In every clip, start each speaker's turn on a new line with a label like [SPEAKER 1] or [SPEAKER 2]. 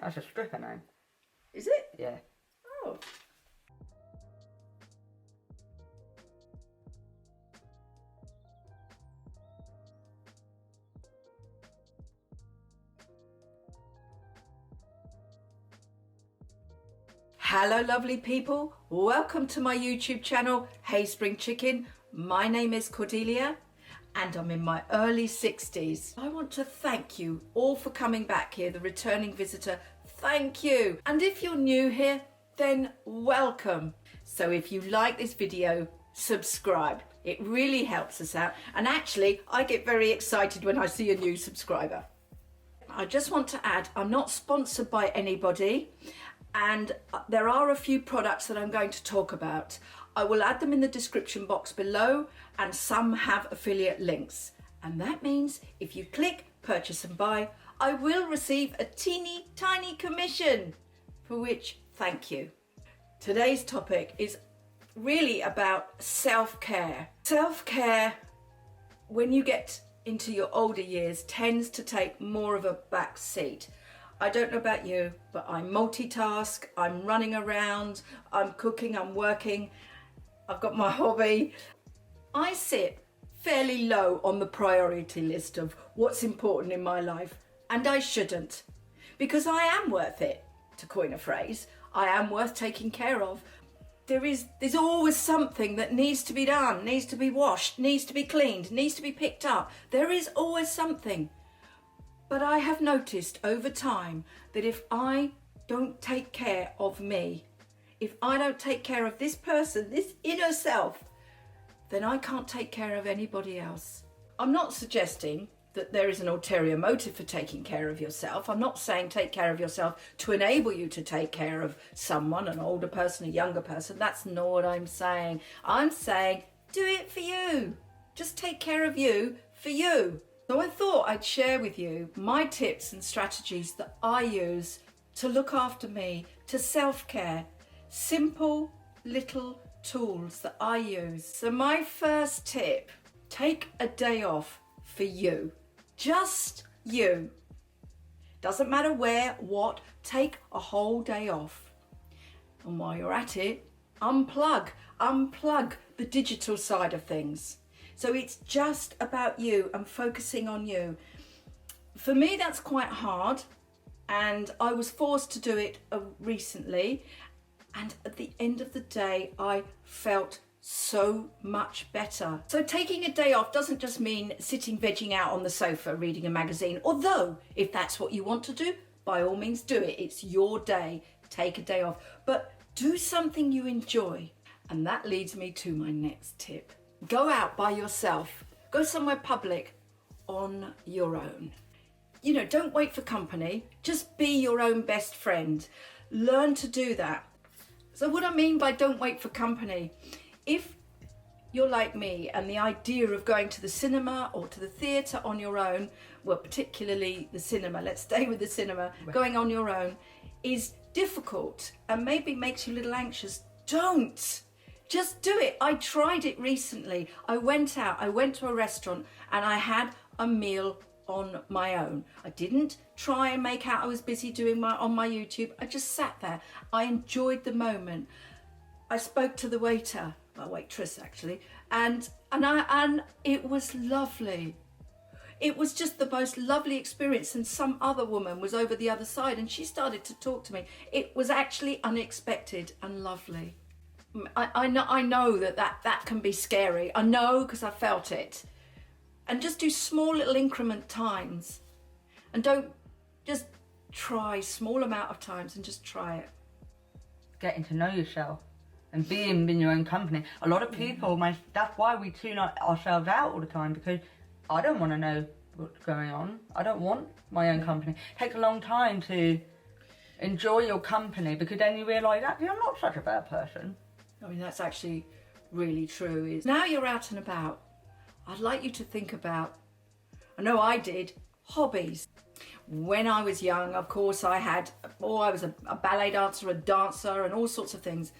[SPEAKER 1] That's a stripper name.
[SPEAKER 2] Is it?
[SPEAKER 1] Yeah.
[SPEAKER 2] Oh. Hello lovely people, welcome to my YouTube channel, Hey Spring Chicken. My name is Cordelia and I'm in my early 60s. I want to thank you all for coming back here, the returning visitor, thank you. And if you're new here, then welcome. So if you like this video, subscribe. It really helps us out. And actually, I get very excited when I see a new subscriber. I just want to add, I'm not sponsored by anybody. And there are a few products that I'm going to talk about. I will add them in the description box below, and some have affiliate links. And that means if you click purchase and buy, I will receive a teeny tiny commission, for which thank you. Today's topic is really about self-care. Self-care, when you get into your older years, tends to take more of a back seat. I don't know about you, but I multitask, I'm running around, I'm cooking, I'm working, I've got my hobby. I sit fairly low on the priority list of what's important in my life, and I shouldn't, because I am worth it, to coin a phrase. I am worth taking care of. There's always something that needs to be done, needs to be washed, needs to be cleaned, needs to be picked up. There is always something. But I have noticed over time that if I don't take care of me, if I don't take care of this person, this inner self, then I can't take care of anybody else. I'm not suggesting that there is an ulterior motive for taking care of yourself. I'm not saying take care of yourself to enable you to take care of someone, an older person, a younger person. That's not what I'm saying. I'm saying do it for you. Just take care of you for you. So I thought I'd share with you my tips and strategies that I use to look after me, to self-care. Simple little tools that I use. So my first tip, take a day off for you. Just you. Doesn't matter where, what, take a whole day off. And while you're at it, unplug the digital side of things. So it's just about you and focusing on you. For me, that's quite hard, and I was forced to do it recently. And at the end of the day, I felt so much better. So taking a day off doesn't just mean sitting vegging out on the sofa reading a magazine. Although, if that's what you want to do, by all means do it. It's your day. Take a day off. But do something you enjoy. And that leads me to my next tip. Go out by yourself. Go somewhere public on your own. You know, don't wait for company. Just be your own best friend. Learn to do that. So what I mean by don't wait for company, if you're like me and the idea of going to the cinema or to the theatre on your own, well, particularly the cinema, let's stay with the cinema, right. Going on your own is difficult and maybe makes you a little anxious, don't. Just do it. I tried it recently. I went out, I went to a restaurant and I had a meal on my own. I didn't try and make out I was busy doing on my YouTube. I just sat there. I enjoyed the moment. I spoke to the waiter, a waitress actually, and it was lovely. It was just the most lovely experience, and some other woman was over the other side and she started to talk to me. It was actually unexpected and lovely. I know that can be scary. I know because I felt it. And just do small little increment times. And don't just try small amount of times and just try it.
[SPEAKER 1] Getting to know yourself and being in your own company. A lot of people, that's why we tune ourselves out all the time, because I don't want to know what's going on. I don't want my own company. It takes a long time to enjoy your company, because then you realise, actually, I'm not such a bad person.
[SPEAKER 2] I mean, that's actually really true. Now you're out and about, I'd like you to think about, I know I did, hobbies. When I was young, of course, I was a ballet dancer, a dancer, and all sorts of things.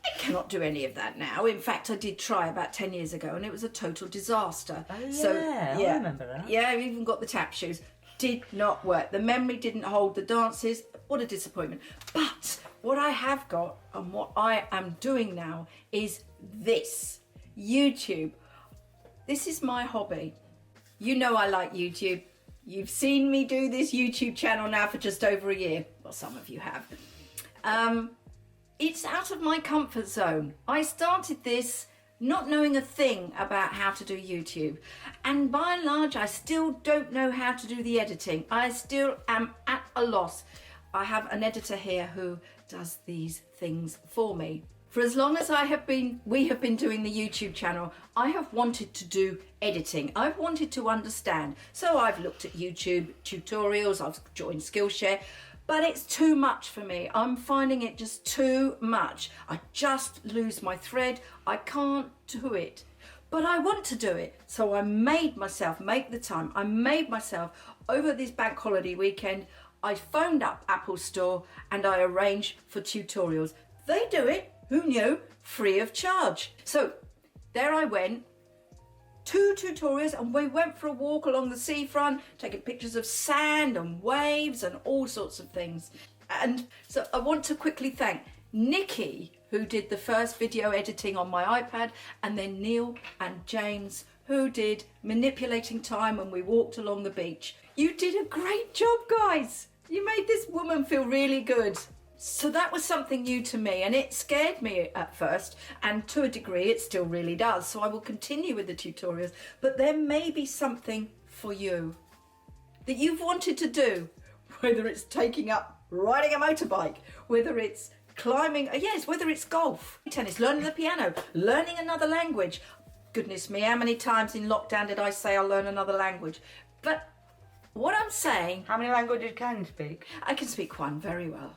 [SPEAKER 2] I cannot do any of that now. In fact, I did try about 10 years ago and it was a total disaster.
[SPEAKER 1] Oh yeah, I remember that.
[SPEAKER 2] Yeah, I've even got the tap shoes. did not work. The memory didn't hold the dances. What a disappointment. But what I have got and what I am doing now is this, YouTube. This is my hobby. You know I like YouTube. You've seen me do this YouTube channel now for just over a year. Well, some of you have. It's out of my comfort zone. I started this not knowing a thing about how to do YouTube. And by and large, I still don't know how to do the editing. I still am at a loss. I have an editor here who does these things for me. For as long as we have been doing the YouTube channel, I have wanted to do editing. I've wanted to understand. So I've looked at YouTube tutorials, I've joined Skillshare, but it's too much for me. I'm finding it just too much. I just lose my thread. I can't do it. But I want to do it. So I made myself make the time. I made myself over this bank holiday weekend. I phoned up Apple Store and I arranged for tutorials. They do it, who knew, free of charge. So there I went, 2 tutorials, and we went for a walk along the seafront, taking pictures of sand and waves and all sorts of things. And so I want to quickly thank Nikki, who did the first video editing on my iPad, and then Neil and James, who did manipulating time when we walked along the beach. You did a great job, guys. You made this woman feel really good. So that was something new to me, and it scared me at first, and to a degree it still really does. So I will continue with the tutorials, but there may be something for you that you've wanted to do, whether it's taking up riding a motorbike, whether it's climbing, yes, whether it's golf, tennis, learning the piano, learning another language. Goodness me, how many times in lockdown did I say I'll learn another language? But what I'm saying...
[SPEAKER 1] How many languages can you speak?
[SPEAKER 2] I can speak one very well.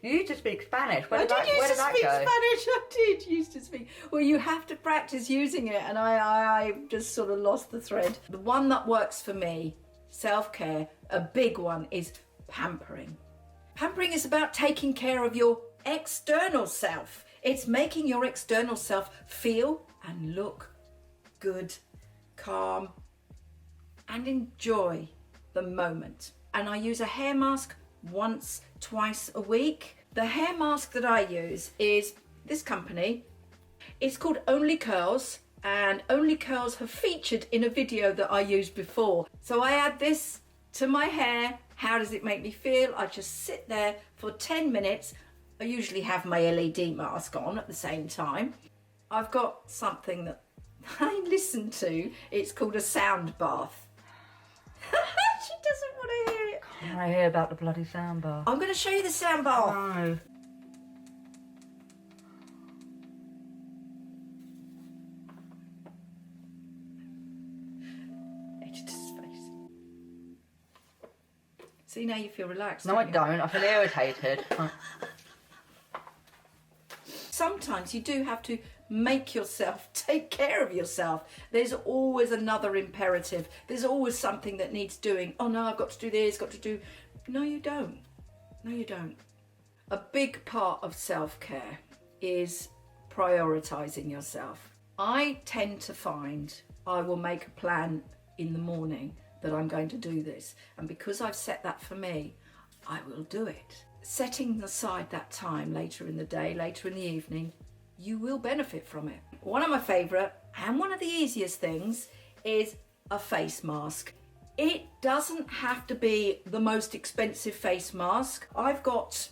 [SPEAKER 1] You used to speak Spanish. Where did
[SPEAKER 2] I did used to speak
[SPEAKER 1] go?
[SPEAKER 2] Spanish. I did used to speak. Well, you have to practice using it, and I just sort of lost the thread. The one that works for me, self-care, a big one, is pampering. Pampering is about taking care of your external self. It's making your external self feel and look good, calm, and enjoy the moment. And I use a hair mask once, twice a week. The hair mask that I use is this company. It's called Only Curls, and Only Curls have featured in a video that I used before. So I add this to my hair. How does it make me feel? I just sit there for 10 minutes. I usually have my LED mask on at the same time. I've got something that I listen to. It's called a sound bath. She doesn't want to hear it.
[SPEAKER 1] I hear about the bloody sound bath.
[SPEAKER 2] I'm going to show you the sound bath.
[SPEAKER 1] No.
[SPEAKER 2] Editor's face. See, now you feel relaxed.
[SPEAKER 1] No, I don't. I feel irritated.
[SPEAKER 2] Sometimes you do have to make yourself take care of yourself. There's always another imperative. There's always something that needs doing. Oh no, I've got to do this, got to do... No, you don't. No, you don't. A big part of self-care is prioritising yourself. I tend to find I will make a plan in the morning that I'm going to do this. And because I've set that for me, I will do it. Setting aside that time later in the day, later in the evening, you will benefit from it. One of my favourite and one of the easiest things is a face mask. It doesn't have to be the most expensive face mask. I've got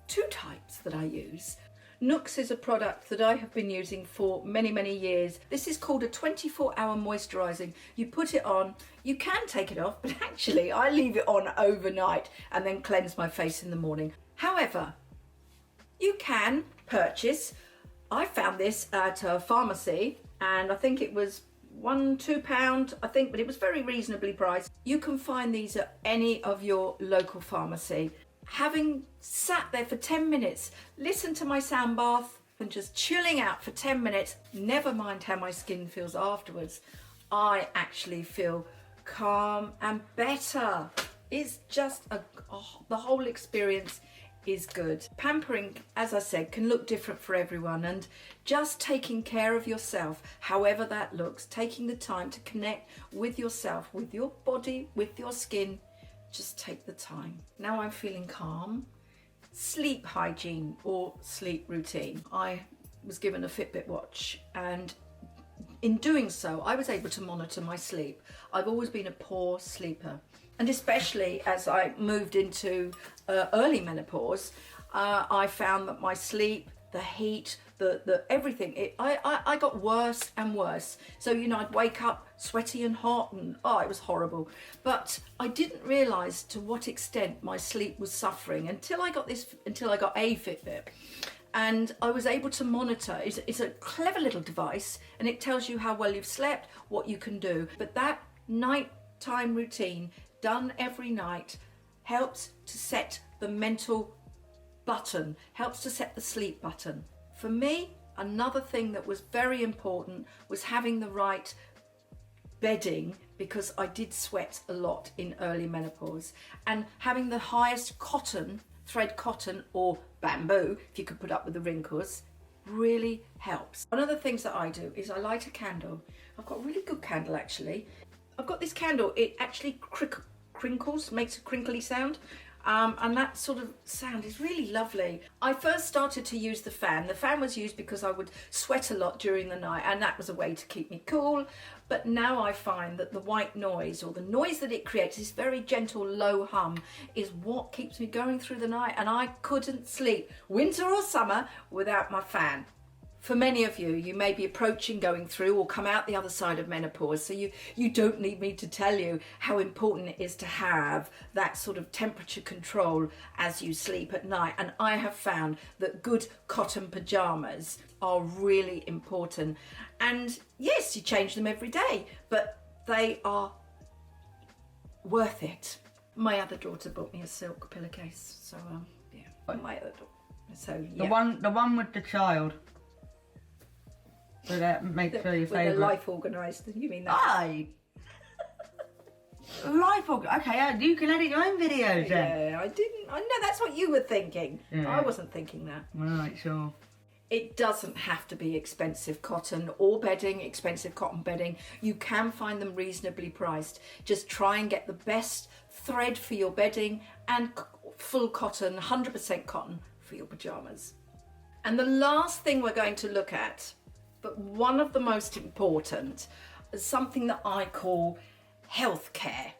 [SPEAKER 2] 2 types that I use. Nuxe is a product that I have been using for many, many years. This is called a 24-hour moisturising. You put it on, you can take it off, but actually I leave it on overnight and then cleanse my face in the morning. However, you can purchase, I found this at a pharmacy, and I think it was £1-2, I think, but it was very reasonably priced. You can find these at any of your local pharmacy. Having sat there for 10 minutes, listen to my sound bath and just chilling out for 10 minutes, never mind how my skin feels afterwards, I actually feel calm and better. It's just the whole experience is good. Pampering, as I said, can look different for everyone, and just taking care of yourself, however that looks, taking the time to connect with yourself, with your body, with your skin, just take the time. Now I'm feeling calm. Sleep hygiene or sleep routine. I was given a Fitbit watch, and in doing so, I was able to monitor my sleep. I've always been a poor sleeper. And especially as I moved into early menopause, I found that my sleep, the heat, the everything, I got worse and worse. So, you know, I'd wake up sweaty and hot, and it was horrible. But I didn't realise to what extent my sleep was suffering until I got a Fitbit. And I was able to monitor. It's a clever little device, and it tells you how well you've slept, what you can do. But that nighttime routine done every night helps to set the mental button, helps to set the sleep button. For me, another thing that was very important was having the right bedding, because I did sweat a lot in early menopause, and having the highest cotton, thread cotton or bamboo, if you could put up with the wrinkles, really helps. One of the things that I do is I light a candle. I've got a really good candle actually. I've got this candle, it actually crinkles, makes a crinkly sound, and that sort of sound is really lovely. I first started to use the fan. The fan was used because I would sweat a lot during the night, and that was a way to keep me cool. But now I find that the white noise, or the noise that it creates, this very gentle low hum, is what keeps me going through the night, and I couldn't sleep, winter or summer, without my fan. For many of you, you may be approaching, going through, or come out the other side of menopause, so you don't need me to tell you how important it is to have that sort of temperature control as you sleep at night. And I have found that good cotton pyjamas are really important. And yes, you change them every day, but they are worth it. My other daughter bought me a silk pillowcase, so yeah, my other daughter. So yeah.
[SPEAKER 1] The one with the child. So that makes her your favourite.
[SPEAKER 2] With the life organised, you mean that?
[SPEAKER 1] Aye. Okay, you can edit your own videos then.
[SPEAKER 2] Yeah, I didn't. I know that's what you were thinking.
[SPEAKER 1] Yeah.
[SPEAKER 2] I wasn't thinking that.
[SPEAKER 1] Right, sure.
[SPEAKER 2] It doesn't have to be expensive cotton or bedding, expensive cotton bedding. You can find them reasonably priced. Just try and get the best thread for your bedding and full cotton, 100% cotton for your pyjamas. And the last thing we're going to look at, but one of the most important, is something that I call healthcare.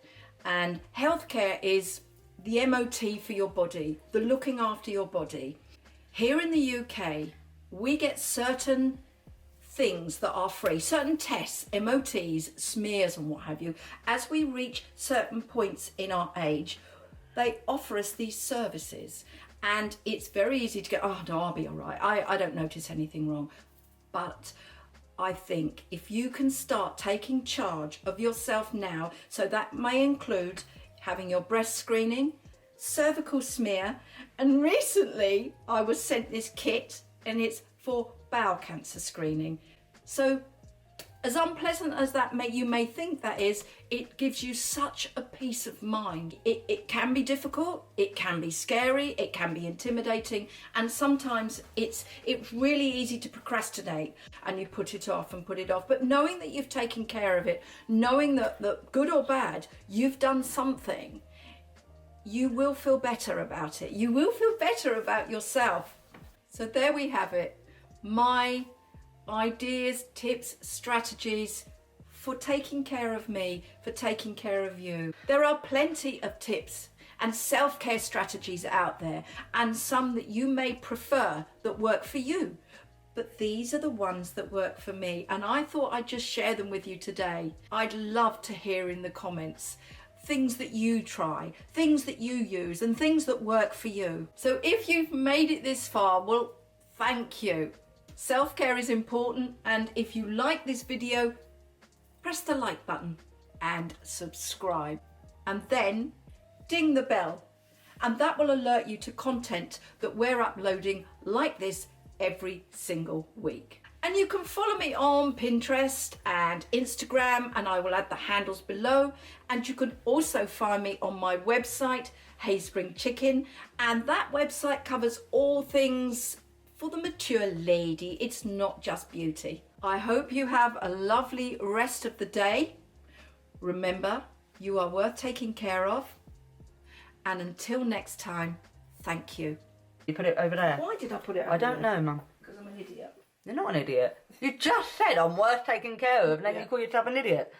[SPEAKER 2] And healthcare is the MOT for your body, the looking after your body. Here in the UK, we get certain things that are free, certain tests, MOTs, smears and what have you. As we reach certain points in our age, they offer us these services. And it's very easy to go, oh no, I'll be all right. I don't notice anything wrong. But I think if you can start taking charge of yourself now, so that may include having your breast screening, cervical smear, and recently I was sent this kit and it's for bowel cancer screening. So as unpleasant as that you may think that is, it gives you such a peace of mind. It can be difficult, it can be scary, it can be intimidating, and sometimes it's really easy to procrastinate and you put it off and put it off. But knowing that you've taken care of it, knowing that good or bad, you've done something, you will feel better about it. You will feel better about yourself. So there we have it. My ideas, tips, strategies for taking care of me, for taking care of you. There are plenty of tips and self-care strategies out there, and some that you may prefer that work for you. But these are the ones that work for me, and I thought I'd just share them with you today. I'd love to hear in the comments things that you try, things that you use, and things that work for you. So if you've made it this far, well, thank you. Self-care is important, and if you like this video, press the like button and subscribe, and then ding the bell, and that will alert you to content that we're uploading like this every single week. And you can follow me on Pinterest and Instagram, and I will add the handles below. And you can also find me on my website, Hayspring Chicken, and that website covers all things for the mature lady. It's not just beauty. I hope you have a lovely rest of the day. Remember, you are worth taking care of. And until next time, thank you.
[SPEAKER 1] You put it over there.
[SPEAKER 2] Why did I put it over
[SPEAKER 1] I don't know, Mum.
[SPEAKER 2] Because I'm an idiot.
[SPEAKER 1] You're not an idiot. You just said I'm worth taking care of, and then you call yourself an idiot.